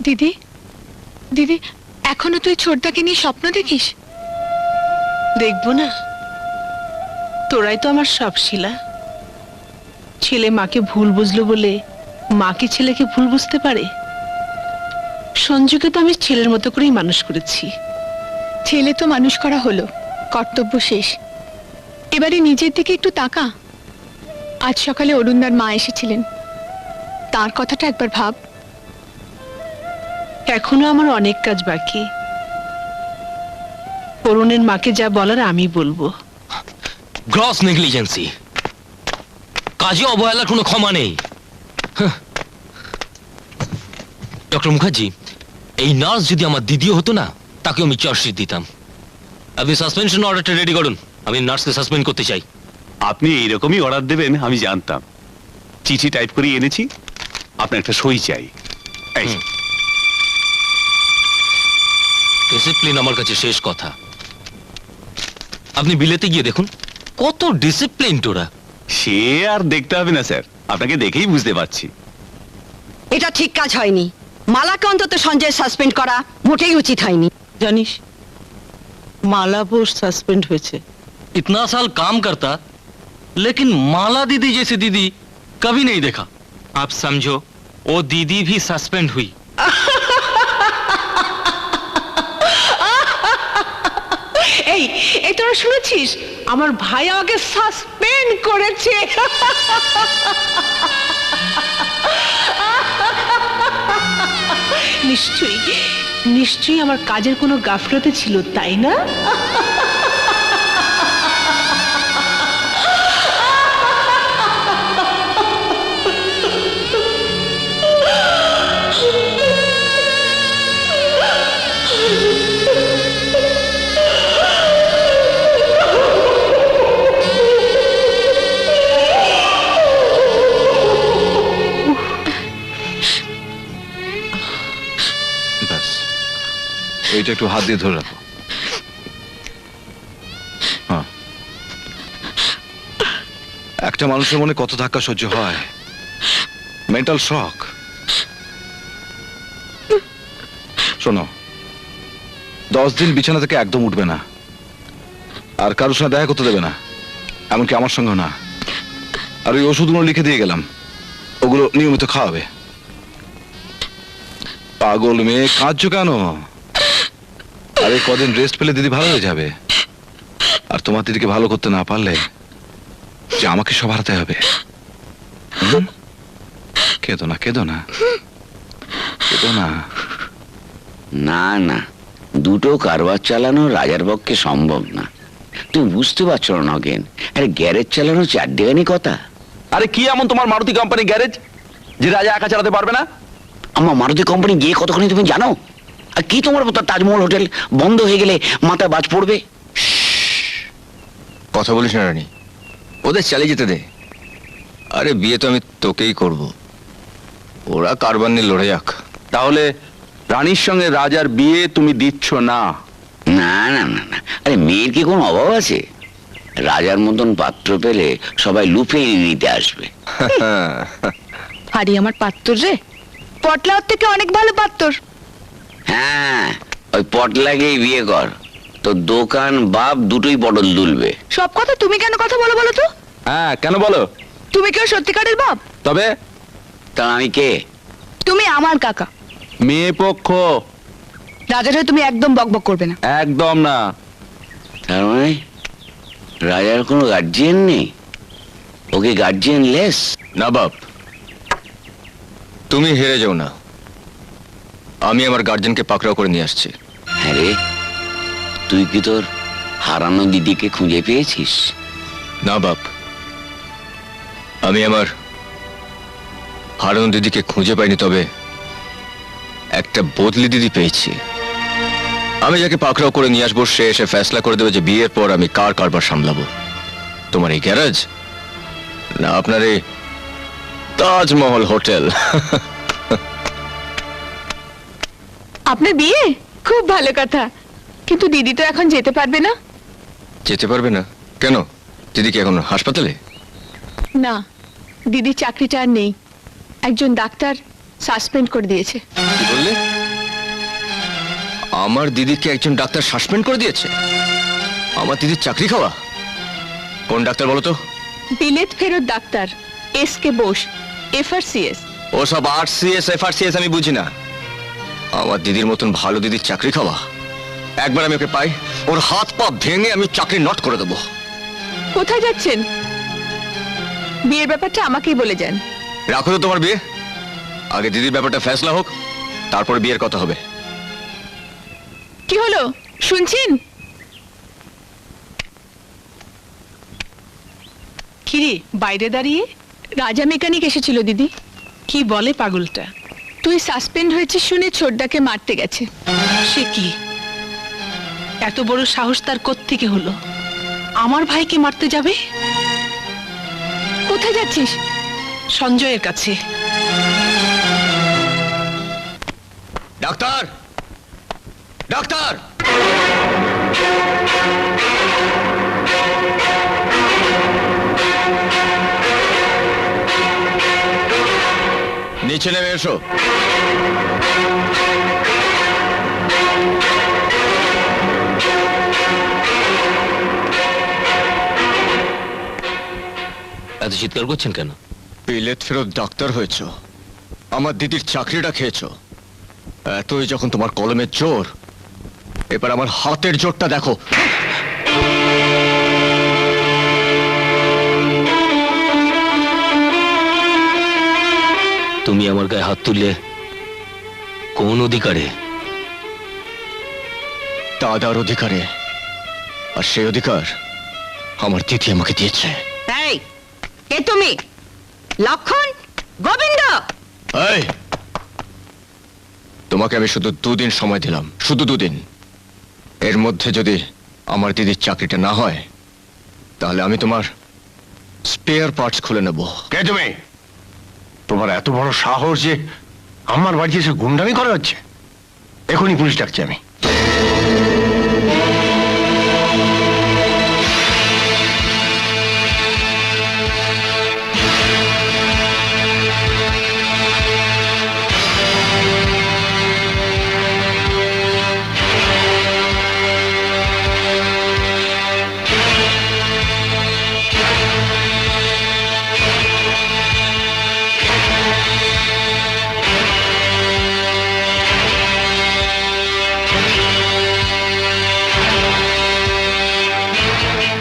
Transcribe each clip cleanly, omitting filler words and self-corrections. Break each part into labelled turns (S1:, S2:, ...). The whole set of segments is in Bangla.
S1: দিদি, দিদি, এখনো তুই ছোটদাকে নিয়ে স্বপ্ন দেখিস?
S2: দেখবো না? তোরাই তো আমার সব শিলা। ছেলে মাকে ভুল বুঝলো বলে মা কি ছেলেকে ভুল বুঝতে পারে? সঞ্জুকে তো আমি ছেলের মতো করেই মানুষ করেছি।
S1: ছেলে তো মানুষ করা হলো, কর্তব্য শেষ। এবারে নিজের দিকে একটু তাকা। আজ সকালে অরুণদার মা এসেছিলেন, তার কথাটা একবার ভাব।
S2: এখনো আমার অনেক কাজ বাকি। অরুণের মাকে যা বলার আমি বলবো।
S3: গ্রস নেগলিজেন্সি, কাজে অবহেলার কোনো ক্ষমা নেই। ডক্টর মুখার্জি, এই নার্স যদি আমার দিদিও হতো না, তাকে আমি চার্জশিট দিতাম। আপনি সাসপেনশন অর্ডারটা রেডি করুন, আমি নার্সকে সাসপেন্ড করতে চাই।
S4: আপনি এইরকমই অর্ডার দেবেন আমি জানতাম। চিঠি টাইপ করে এনেছি, আপনার একটা সই চাই। এই
S3: ডিসিপ্লিন আমার কাছে শেষ কথা। আপনি বিলেতে গিয়ে দেখুন কত ডিসিপ্লিন ওরা।
S4: সে আর দেখতে হবে না স্যার, আপনাকে দেখেই বুঝতে পারছি।
S5: এটা ঠিক কাজ হয়নি। মালাকে অন্তত সঞ্জয় সাসপেন্ড করা মোটেই উচিত হয়নি।
S2: জানিস, মালা বোস সাসপেন্ড হয়েছে।
S3: इतना साल काम करता लेकिन माला दीदी जैसी दीदी कभी नहीं देखा। आप समझो वो दीदी भी सस्पेंड हुई।
S2: এই এই তোরা শুনেছিস? আমার ভাই আমাকে সাসপেন্ড করেছে। নিশ্চয়ই নিশ্চয়ই আমার কাজের কোনো গাফলতি ছিল, তাই না?
S6: ব্যাস, এইটা একটু হাত দিয়ে ধরে রাখো। হ্যাঁ, একটা মানুষের মনে কত ধাক্কা সহ্য হয়, মেন্টাল শক। শোনো, 10 দিন বিছানা থেকে একদম উঠবে না, আর কারোর সঙ্গে দেখা করতে দেবে না, এমনকি আমার সঙ্গে না। আর ওই ওষুধগুলো লিখে দিয়ে গেলাম, ওগুলো নিয়মিত খাওয়াবে। পাগল মেয়ে, কাঁদছো কেন? আরে কদিন রেস্ট পেলে দিদি ভালো হয়ে যাবে। আর তোমার দিদিকে ভালো করতে না পারলে যে আমাকে সব হারাতে হবে। কেঁদো না, কেঁদো না, কেঁদো না।
S7: না না, দুটো কারবার চালানো রাজার পক্ষে সম্ভব না। তুমি বুঝতে পারছো না নগেন, আরে গ্যারেজ চালানো চারদিগানি কথা।
S8: আরে কি এমন তোমার মারুতি কোম্পানি গ্যারেজ যে রাজা একা চালাতে পারবে না?
S7: আমার মারুতি কোম্পানি গিয়ে কতক্ষণে তুমি জানো? আর কি তোমার মতো তাজমহল হোটেল বন্ধ হয়ে গেলে মাথা বাজ পড়বে?
S6: কথা বলিস না রানী, ওদের চালিয়ে যেতে দে। আরে বিয়ে তো আমি তোকেই করব, ওরা কারবার নিয়ে লড়ে যাক।
S8: তাহলে রানীর সঙ্গে রাজার বিয়ে তুমি দিচ্ছ না?
S7: না না না না, আরে মেয়ের কি কোনো অভাব আছে? রাজার মতন পাত্র পেলে সবাই লুফে নিতে আসবে।
S1: আরে আমার পাত্তর রে, পটলার থেকে অনেক ভালো পাত্তর।
S7: হ্যাঁ, ওই পট লাগেই বিয়ে কর, তো দোকান বাপ দুটোই পটল তুলবে।
S1: সব কথা তুমি কেন কথা বলো বলো তো?
S8: হ্যাঁ, কেন বলো?
S1: তুমি কেউ সত্যিকারের বাপ?
S8: তবে
S7: তা আমি কে?
S1: তুমি আমার কাকা।
S8: মেয়ে পক্ষ।
S1: রাজার হয়ে তুমি একদম বকবক করবে না।
S8: একদম না।
S7: তার মানে রাজার কোনো গার্জিয়ান নেই? ওকে গার্জিয়ান লেস?
S6: না বাপ, তুমি হেরে যাও না, আমি আমার গার্জেনকে পাকড়াও করে নিয়ে আসছি।
S7: হ্যাঁ রে, তুই কি তোর হারানো দিদিকে খুঁজে পেয়েছিস?
S6: না বাপ, আমি আমার হারানো দিদিকে খুঁজে পাইনি, তবে একটা বদলি দিদি পেয়েছি। আমি যাকে পাকড়াও করে নিয়ে আসবো সে এসে ফেসলা করে দেবে যে বিয়ের পর আমি কার কারবার সামলাবো। তোমার এই গ্যারেজ না আপনার এই তাজমহল হোটেল।
S1: আপনার বিয়ে? খুব ভালো কথা, কিন্তু দিদি তো এখন যেতে পারবে না।
S6: যেতে পারবে না কেন? দিদি কি এখন হাসপাতালে?
S1: না, দিদির চাকরিটা আর নেই। একজন ডাক্তার সাসপেন্ড করে দিয়েছে।
S6: কি বললে? আমার দিদিকে একজন ডাক্তার সাসপেন্ড করে দিয়েছে? আমার দিদির চাকরি খাওয়া? কোন ডাক্তার বলো তো?
S1: বিলেত ফেরত ডাক্তার এসকে বোস, এফআরসিএস।
S6: ওসব আরসিএস এফআরসিএস আমি বুঝি না। আমার দিদির মতন ভালো দিদির চাকরি খাওয়া? একবার আমি ওকে পাই, ওর হাত পা ভেঙে আমি চাকরি নট করে দেবো।
S1: কোথায় যাচ্ছেন? বিয়ের ব্যাপারটা আমাকেই বলে যান।
S6: রাখো তো তোমার বিয়ে, আগে দিদির ব্যাপারটা ফেসলা হোক, তারপর বিয়ের কথা হবে।
S1: কি হলো শুনছেন?
S2: কিরে বাইরে দাঁড়িয়ে?
S1: রাজা মেকানিক এসেছিল দিদি।
S2: কি বলে পাগলটা?
S1: তুই সাসপেন্ড হয়েছিস শুনে ছোটদাকে মারতে গেছে।
S2: সে কি? এত বড় সাহস তার কোত্থেকে হলো? আমার ভাইকে মারতে যাবে?
S1: কোথায় যাচ্ছিস?
S2: সঞ্জয়ের কাছে।
S6: Doctor, doctor! নিচে নেমে এসো।
S3: এত চিৎকার করছেন কেন?
S6: বিলেত ফেরত ডাক্তার হয়েছ, আমার দিদির চাকরিটা খেয়েছো, এতই যখন তোমার কলমের জোর, এবার আমার হাতের জোরটা দেখো।
S3: তুমি আমার গায়ে হাত তুললে কোন অধিকারে?
S6: দাদার অধিকারে, আর সেই অধিকার আমার দিদি আমাকে দিয়েছে।
S5: এই কে তুমি? লক্ষণ? গোবিন্দ?
S6: এই, তোমাকে আমি শুধু 2 দিন সময় দিলাম, শুধু 2 দিন। এর মধ্যে যদি আমার দিদির চাকরিটা না হয়, তাহলে আমি তোমার স্পেয়ার পার্টস খুলে নেব।
S9: কে তুমি? তোমার এত বড় সাহস যে আমার বাড়িতে এসে গুন্ডামি করা হচ্ছে? এখনই পুলিশ ডাকছি আমি।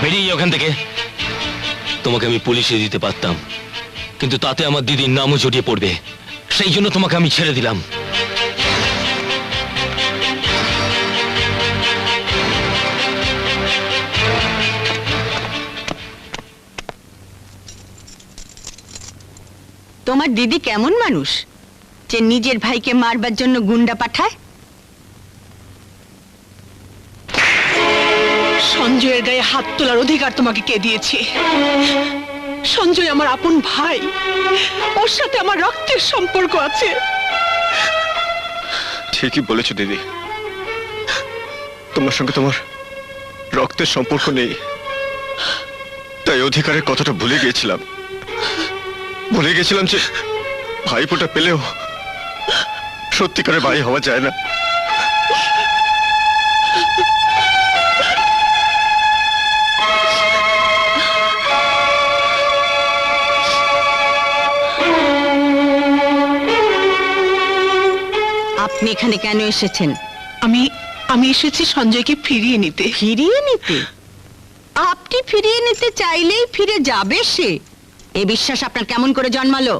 S3: বেরিয়ে ওখান থেকে। তোমাকে আমি পুলিশে দিতে পারতাম, কিন্তু তাতে আমার দিদির নামও জড়িয়ে পড়বে, সেই জন্য তোমাকে আমি ছেড়ে দিলাম।
S5: তোমার দিদি কেমন মানুষ যে নিজের ভাইকে মারবার জন্য গুন্ডা পাঠায়?
S2: সঞ্জয়ের গায়ে হাত তোলার অধিকার তোমাকে কে দিয়েছে? সঞ্জয় আমার আপন ভাই, ওর সাথে আমার রক্তের সম্পর্ক আছে।
S6: ঠিকই বলেছো দিদি, তোমার সঙ্গে তোমার রক্তের সম্পর্ক নেই, তাই অধিকারের কথাটা ভুলে গিয়েছিলাম। ভুলে গেছিলাম যে ভাইপোটা পেলেও সত্যিকারের ভাই হওয়া যায় না।
S5: আপনি এখানে কেন এসেছেন?
S2: আমি এসেছি সঞ্জয়কে ফিরিয়ে নিতে।
S5: ফিরিয়ে নিতে? আপনি ফিরিয়ে নিতে চাইলেই ফিরে যাবে সে? এই বিশ্বাস আপনার কেমন করে জন্মালো?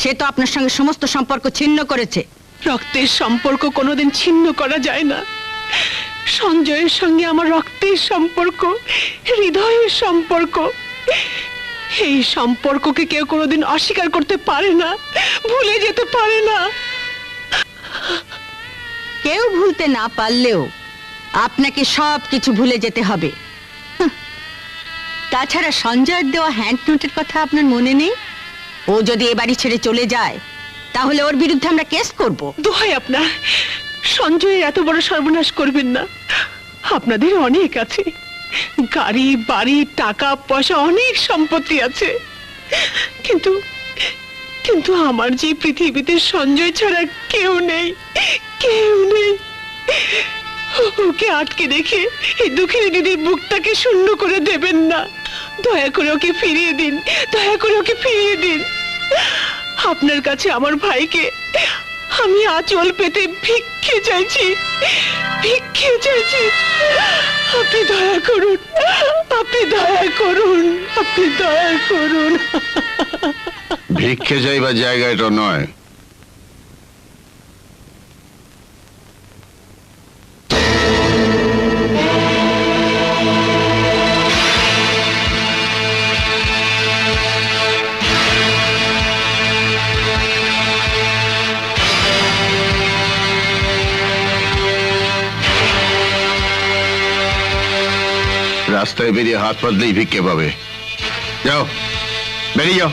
S5: সে তো আপনার সঙ্গে সমস্ত সম্পর্ক ছিন্ন করেছে।
S2: রক্তের সম্পর্ক কোনোদিন ছিন্ন করা যায় না। সঞ্জয়ের সঙ্গে আমার রক্তের সম্পর্ক, হৃদয়ের সম্পর্ক। এই সম্পর্ককে কেউ কোনোদিন অস্বীকার করতে পারে না, ভুলে যেতে পারে না।
S5: কেউ ভুলতে না পারলেও আপনাকে সব কিছু ভুলে যেতে হবে। তাছাড়া সঞ্জয়ের দেওয়া হ্যান্ড নোটের কথা আপনার মনে নেই? ও যদি এ বাড়ি ছেড়ে চলে যায়, তাহলে ওর বিরুদ্ধে আমরা কেস করব।
S2: দোহাই আপনার, সঞ্জয়ের এত বড় সর্বনাশ করবেন না। আপনাদের অনেক আছে, গাড়ি বাড়ি টাকা পয়সা অনেক সম্পত্তি আছে, কিন্তু কিন্তু আমার যে পৃথিবীতে সঞ্জয় ছাড়া কেউ নেই, কেউ নেই। ওকে আটকে রেখে এই দুঃখিনী দিদির বুকটাকে শূন্য করে দেবেন না। দয়া করে ওকে ফিরিয়ে দিন, দয়া করে ওকে ফিরিয়ে দিন। আপনার কাছে আমার ভাইকে আমি আঁচল পেতে ভিক্ষে চাইছি, ভিক্ষে চাইছি। আপনি দয়া করুন, আপনি দয়া করুন, আপনি দয়া করুন।
S9: ভিক্ষে চাইবার জায়গা এটা নয়। রাস্তায় বেরিয়ে হাত পাতলেই ভিক্ষে পাবে। যাও, বেরিয়ে যাও।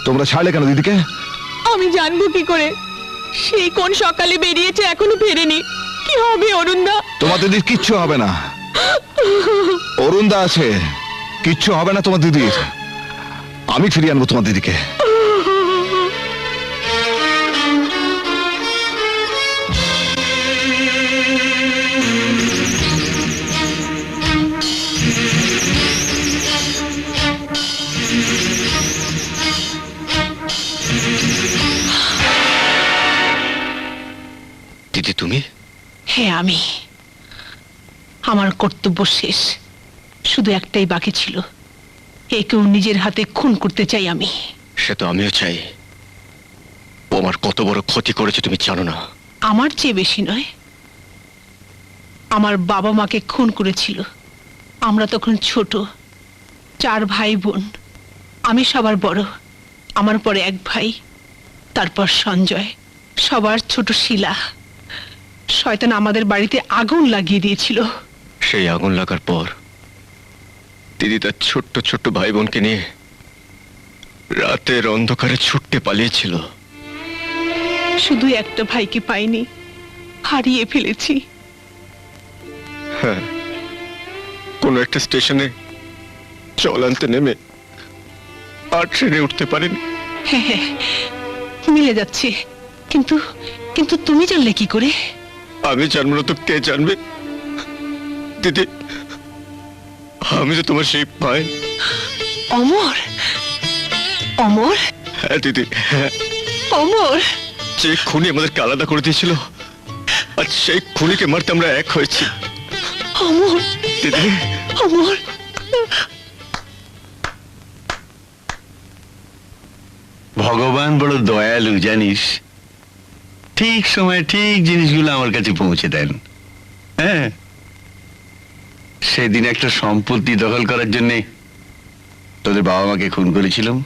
S10: তোমরা ছাড়লে কেন দিদিকে?
S1: আমি জানবো কি করে? সেই কোন সকালে বেরিয়েছে, এখনো ফেরেনি। কি হবে অরুণদা?
S10: তোমার দিদির কিচ্ছু হবে না, অরুণদা আছে, কিচ্ছু হবে না তোমার দিদির। আমি ফিরিয়ে আনবো তোমার দিদিকে।
S6: দিদি তুমি?
S2: হ্যাঁ, আমি। আমার কর্তব্য শেষ, শুধু একটাই বাকি ছিল। একেও নিজের হাতে খুন করতে চাই আমি।
S6: সে তো আমিও চাই। ও আমার কত বড় ক্ষতি করেছে তুমি জানো না?
S2: আমার চেয়ে বেশি নয়। আমার বাবা মাকে খুন করেছিল। আমরা তখন ছোট, 4 ভাই বোন। আমি সবার বড়, আমার পরে এক ভাই, তারপর সঞ্জয়, সবার ছোট শিলা। শয়তান আমাদের বাড়িতে আগুন লাগিয়ে দিয়েছিল।
S6: সেই আগুন লাগার পর দিদি তার ছোট্ট ছোট্ট ভাই বোনকে নিয়ে রাতের অন্ধকারে ছুটতে পালিয়েছিল।
S2: শুধু একটা ভাইকে পাইনি, হারিয়ে ফেলেছি।
S6: হ্যাঁ, কোন একটা স্টেশনে জল আনতে নেমে আর ট্রেনে উঠতে পারেনি।
S2: হ্যাঁ হ্যাঁ, মিলে যাচ্ছে। কিন্তু কিন্তু তুমি জানলে কি করে?
S6: আমি জানবো না তো কে জানবে? দিদি, আমি তো তোমার সেই ভাই।
S2: অমর, অমর।
S6: হ্যাঁ দিদি, হ্যাঁ।
S2: অমর,
S6: যে খুনি আমাদেরকে আলাদা করে দিয়েছিল, আর সেই খুনিকে মারতে আমরা এক হয়েছি।
S2: অমর,
S6: দিদি,
S2: অমর।
S4: ভগবান বড় দয়ালু জানিস, ঠিক সময়ে ঠিক জিনিসগুলো আমার কাছে পৌঁছে দেন। হ্যাঁ, সেদিন একটা সম্পত্তি দখল করার জন্যে তোদের বাবা মাকে খুন করেছিলাম,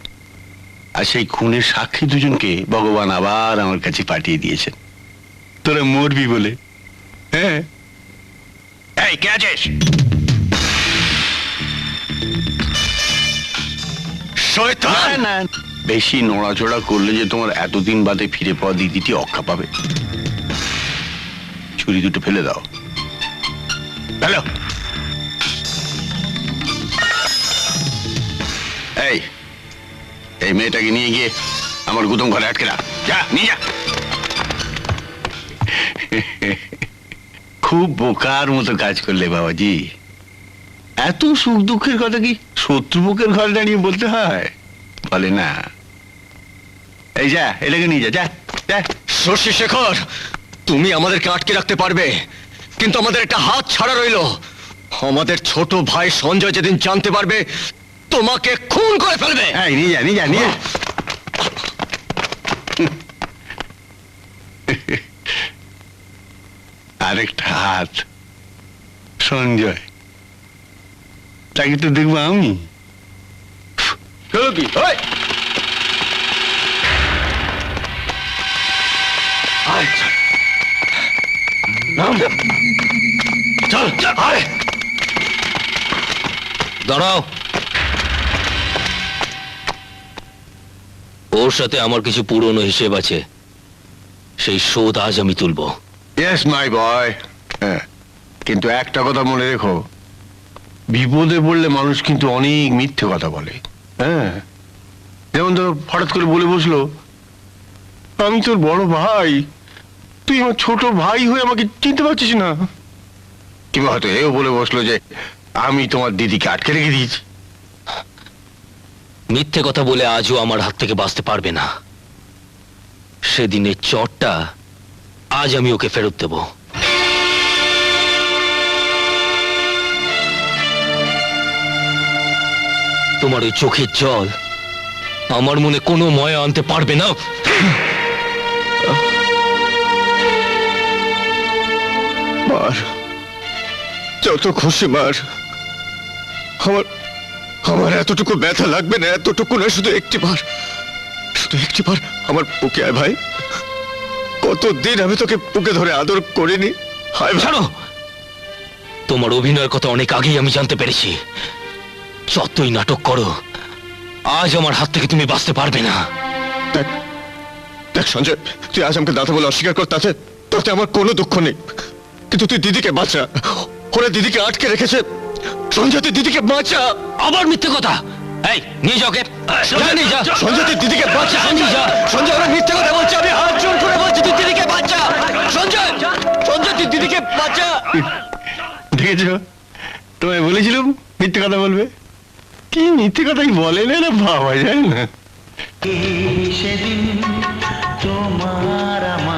S4: আর সেই খুনের সাক্ষী দুজনকে ভগবান আবার আমার কাছে পাঠিয়ে দিয়েছেন, তোরা মরবি বলে। হ্যাঁ, এই কে আছিস?
S6: শয়তান!
S4: না, বেশি নড়াচড়া করলে যে তোমার এতদিন বাদে ফিরে পাওয়া দিদিটি অক্ষা পাবে। ছুরি দুটো ফেলে দাও। হ্যালো, এই এই মেয়েটাকে নিয়ে গিয়ে আমার গুদম ঘরে আটকে রাখ। যা, নিয়ে যা। খুব বোকার মতো কাজ করলে বাবাজি। এত সুখ দুঃখের কথা কি শত্রুপক্ষের ঘরে দাঁড়িয়ে বলতে হয়? বলে না। এই যা, এটাকে নিয়ে যা, যা যা।
S6: শশী শেখর, তুমি আমাদেরকে আটকে রাখতে পারবে, কিন্তু আমাদের একটা হাত ছাড়া রইলো। আমাদের ছোট ভাই সঞ্জয় যেদিন জানতে পারবে, তোমাকে খুন করে ফেলবে।
S4: এই নিয়ে যা, নিয়ে যা, নিয়ে যা। আরেকটা হাত সঞ্জয়, তাকে তো দেখবো আমি।
S6: চল চল, আয়।
S3: দাঁড়াও। ওর সাথে আমার কিছু পুরনো হিসেব আছে, সেই শোধ আজ আমি তুলবো।
S4: ইয়েস মাই বয়। হ্যাঁ, কিন্তু একটা কথা মনে রেখো, বিপদে পড়লে মানুষ কিন্তু অনেক মিথ্যে কথা বলে। হ্যাঁ, যেমন ধর হঠাৎ করে বলে বসলো, আমি তোর বড় ভাই, তুই আমার ছোট ভাই হয়ে আমাকে চিনতে পারছিস না। কিংবা হয়তো এও বলে বসলো যে আমি তোমার দিদিকে আটকে রেখে দিয়েছি।
S3: মিথ্যে কথা বলে আজও আমার হাত থেকে বাঁচতে পারবে না। সেদিনের চটটা আজ আমি ওকে ফেরত দেব। তোমার ওই চোখের জল আমার মনে কোনো ময়া আনতে পারবে না।
S6: মার, যত খুশি মার। আমার আমার এতটুকু ব্যথা লাগবে না, এতটুকু না, শুধু একটিবার আমার বুকে আয় ভাই। কতদিন আমি তোকে বুকে ধরে আদর করিনি। হায় ভাই।
S3: ছাড়ো, তোমার অভিনয়ের কথা অনেক আগেই আমি জানতে পেরেছি। যতই নাটক করো, আজ আমার হাত থেকে তুমি বাঁচতে পারবে না।
S6: দেখ দেখ সঞ্জয়, তুই আজ আমাকে দাদা বলে অস্বীকার কর, তাতে আমার কোনো দুঃখ নেই, কিন্তু তুই দিদিকে বাঁচা। ওরা দিদিকে আটকে রেখেছে। সঞ্জয়, তুই দিদিকে বাঁচা।
S3: আবার মিথ্যে কথা। এই নিয়ে যাও কে, সোজা নিয়ে যা।
S6: সঞ্জয়, তুই দিদিকে বাঁচা।
S3: নিয়ে যা।
S6: সঞ্জয়, ওরা মিথ্যে কথা বলছে, আমি হাত জোর করে বলছি, তুই দিদিকে বাঁচা। সঞ্জয়, তুই দিদিকে বাঁচা।
S4: দেখেছ, তোমায় বলেছিলাম মিথ্যে কথা বলবে। কি মিথ্যে কথাই বলে না ভাবা যায় না।
S11: সেদিন তোমার আমার